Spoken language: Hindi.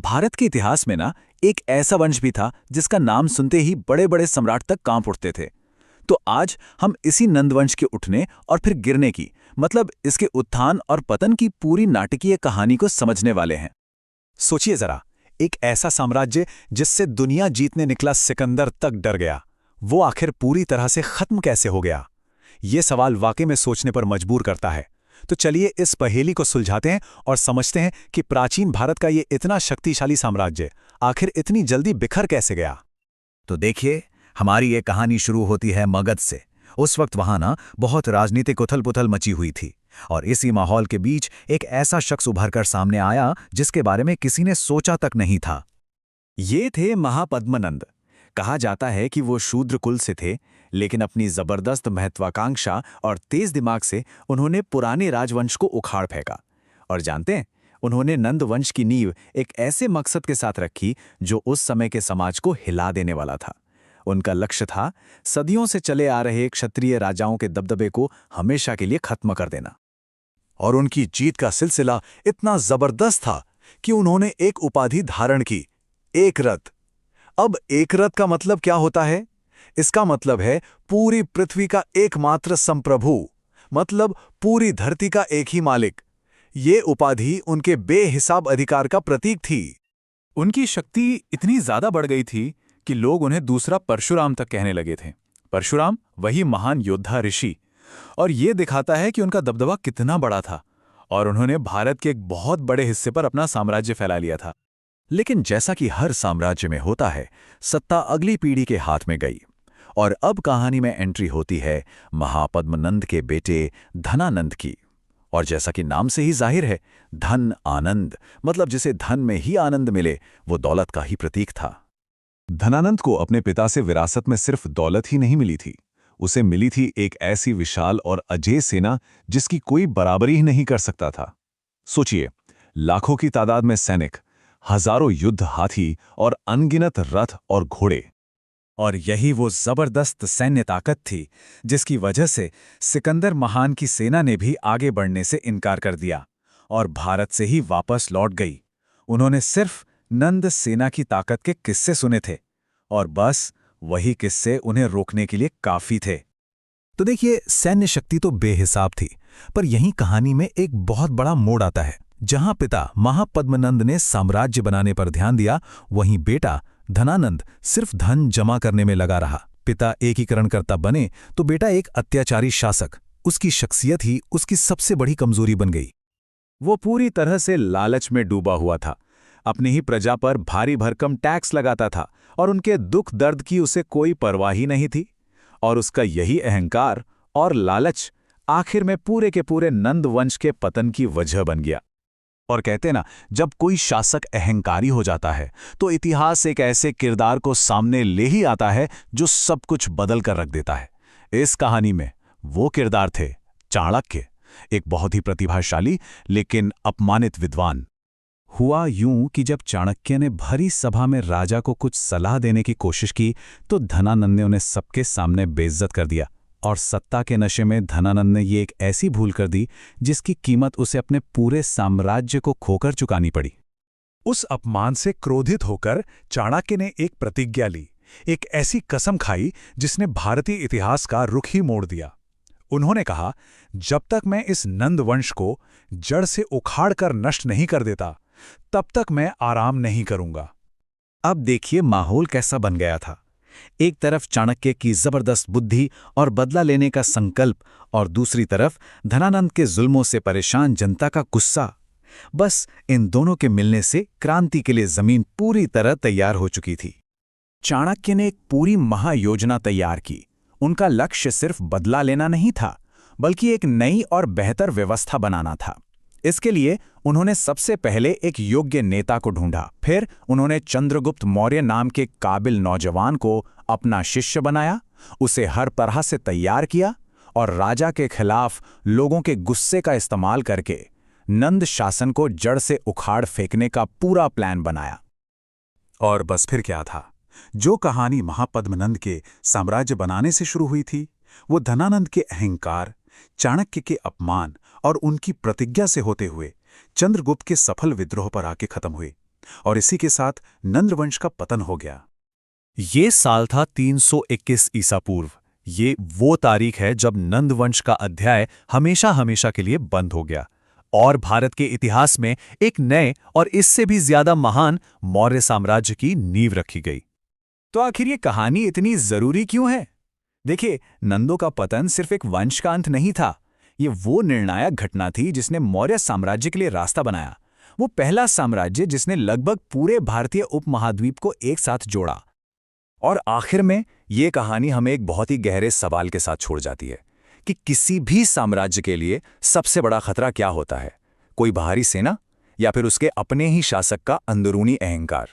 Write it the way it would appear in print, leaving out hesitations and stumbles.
भारत के इतिहास में ना एक ऐसा वंश भी था जिसका नाम सुनते ही बड़े बड़े सम्राट तक कांप उठते थे। तो आज हम इसी नंदवंश के उठने और फिर गिरने की, मतलब इसके उत्थान और पतन की पूरी नाटकीय कहानी को समझने वाले हैं। सोचिए जरा, एक ऐसा साम्राज्य जिससे दुनिया जीतने निकला सिकंदर तक डर गया, वो आखिर पूरी तरह से खत्म कैसे हो गया? ये सवाल वाकई में सोचने पर मजबूर करता है। तो चलिए इस पहेली को सुलझाते हैं और समझते हैं कि प्राचीन भारत का ये इतना शक्तिशाली साम्राज्य आखिर इतनी जल्दी बिखर कैसे गया। तो देखिए, हमारी ये कहानी शुरू होती है मगध से। उस वक्त वहां ना बहुत राजनीतिक उथल-पुथल मची हुई थी और इसी माहौल के बीच एक ऐसा शख्स उभरकर सामने आया जिसके बारे में किसी ने सोचा तक नहीं था। ये थे महापद्मनंद। कहा जाता है कि वो शूद्र कुल से थे, लेकिन अपनी जबरदस्त महत्वाकांक्षा और तेज दिमाग से उन्होंने पुराने राजवंश को उखाड़ फेंका। और जानते हैं, उन्होंने नंद वंश की नींव एक ऐसे मकसद के साथ रखी जो उस समय के समाज को हिला देने वाला था। उनका लक्ष्य था सदियों से चले आ रहे क्षत्रिय राजाओं के दबदबे को हमेशा के लिए खत्म कर देना। और उनकी जीत का सिलसिला इतना जबरदस्त था कि उन्होंने एक उपाधि धारण की, एक रथ। अब एक रथ का मतलब क्या होता है? इसका मतलब है पूरी पृथ्वी का एकमात्र संप्रभु, मतलब पूरी धरती का एक ही मालिक। ये उपाधि उनके बेहिसाब अधिकार का प्रतीक थी। उनकी शक्ति इतनी ज्यादा बढ़ गई थी कि लोग उन्हें दूसरा परशुराम तक कहने लगे थे। परशुराम, वही महान योद्धा ऋषि। और ये दिखाता है कि उनका दबदबा कितना बड़ा था और उन्होंने भारत के एक बहुत बड़े हिस्से पर अपना साम्राज्य फैला लिया था। लेकिन जैसा कि हर साम्राज्य में होता है, सत्ता अगली पीढ़ी के हाथ में गई और अब कहानी में एंट्री होती है महापद्मनंद के बेटे धनानंद की। और जैसा कि नाम से ही जाहिर है, धन आनंद, मतलब जिसे धन में ही आनंद मिले, वो दौलत का ही प्रतीक था। धनानंद को अपने पिता से विरासत में सिर्फ दौलत ही नहीं मिली थी, उसे मिली थी एक ऐसी विशाल और अजेय सेना जिसकी कोई बराबरी ही नहीं कर सकता था। सोचिए, लाखों की तादाद में सैनिक, हजारों युद्ध हाथी और अनगिनत रथ और घोड़े। और यही वो जबरदस्त सैन्य ताकत थी जिसकी वजह से सिकंदर महान की सेना ने भी आगे बढ़ने से इनकार कर दिया और भारत से ही वापस लौट गई। उन्होंने सिर्फ नंद सेना की ताकत के किस्से सुने थे और बस वही किस्से उन्हें रोकने के लिए काफी थे। तो देखिए, सैन्य शक्ति तो बेहिसाब थी, पर यहीं कहानी में एक बहुत बड़ा मोड़ आता है। जहां पिता महापद्मनंद ने साम्राज्य बनाने पर ध्यान दिया, वहीं बेटा धनानंद सिर्फ धन जमा करने में लगा रहा। पिता एकीकरणकर्ता बने तो बेटा एक अत्याचारी शासक। उसकी शख्सियत ही उसकी सबसे बड़ी कमजोरी बन गई। वो पूरी तरह से लालच में डूबा हुआ था, अपनी ही प्रजा पर भारी भरकम टैक्स लगाता था और उनके दुख दर्द की उसे कोई परवाह ही नहीं थी। और उसका यही अहंकार और लालच आखिर में पूरे के पूरे नंद वंश के पतन की वजह बन गया। और कहते ना, जब कोई शासक अहंकारी हो जाता है तो इतिहास एक ऐसे किरदार को सामने ले ही आता है जो सब कुछ बदल कर रख देता है। इस कहानी में वो किरदार थे चाणक्य, एक बहुत ही प्रतिभाशाली लेकिन अपमानित विद्वान। हुआ यूं कि जब चाणक्य ने भरी सभा में राजा को कुछ सलाह देने की कोशिश की तो धनानंद ने उन्हें सबके सामने बेइज्जत कर दिया। और सत्ता के नशे में धनानंद ने ये एक ऐसी भूल कर दी जिसकी कीमत उसे अपने पूरे साम्राज्य को खोकर चुकानी पड़ी। उस अपमान से क्रोधित होकर चाणक्य ने एक प्रतिज्ञा ली, एक ऐसी कसम खाई जिसने भारतीय इतिहास का रुख ही मोड़ दिया। उन्होंने कहा, जब तक मैं इस नंद वंश को जड़ से उखाड़ कर नष्ट नहीं कर देता, तब तक मैं आराम नहीं करूंगा। अब देखिए माहौल कैसा बन गया था। एक तरफ चाणक्य की जबरदस्त बुद्धि और बदला लेने का संकल्प और दूसरी तरफ धनानंद के जुल्मों से परेशान जनता का गुस्सा। बस इन दोनों के मिलने से क्रांति के लिए जमीन पूरी तरह तैयार हो चुकी थी। चाणक्य ने एक पूरी महायोजना तैयार की। उनका लक्ष्य सिर्फ बदला लेना नहीं था, बल्कि एक नई और बेहतर व्यवस्था बनाना था। इसके लिए उन्होंने सबसे पहले एक योग्य नेता को ढूंढा। फिर उन्होंने चंद्रगुप्त मौर्य नाम के काबिल नौजवान को अपना शिष्य बनाया, उसे हर तरह से तैयार किया और राजा के खिलाफ लोगों के गुस्से का इस्तेमाल करके नंद शासन को जड़ से उखाड़ फेंकने का पूरा प्लान बनाया। और बस फिर क्या था? जो कहानी महापद्मनंद के साम्राज्य बनाने से शुरू हुई थी, वो धनानंद के अहंकार, चाणक्य के अपमान और उनकी प्रतिज्ञा से होते हुए चंद्रगुप्त के सफल विद्रोह पर आके खत्म हुई। और इसी के साथ नंद वंश का पतन हो गया। ये साल था 321 ईसा पूर्व। ये वो तारीख है जब नंद वंश का अध्याय हमेशा हमेशा के लिए बंद हो गया और भारत के इतिहास में एक नए और इससे भी ज्यादा महान मौर्य साम्राज्य की नींव रखी गई। तो आखिर ये कहानी इतनी जरूरी क्यों है? देखिए, नंदों का पतन सिर्फ एक वंश का अंत नहीं था। ये वो निर्णायक घटना थी जिसने मौर्य साम्राज्य के लिए रास्ता बनाया। वो पहला साम्राज्य जिसने लगभग पूरे भारतीय उपमहाद्वीप को एक साथ जोड़ा। और आखिर में ये कहानी हमें एक बहुत ही गहरे सवाल के साथ छोड़ जाती है कि किसी भी साम्राज्य के लिए सबसे बड़ा खतरा क्या होता है? कोई बाहरी सेना या फिर उसके अपने ही शासक का अंदरूनी अहंकार?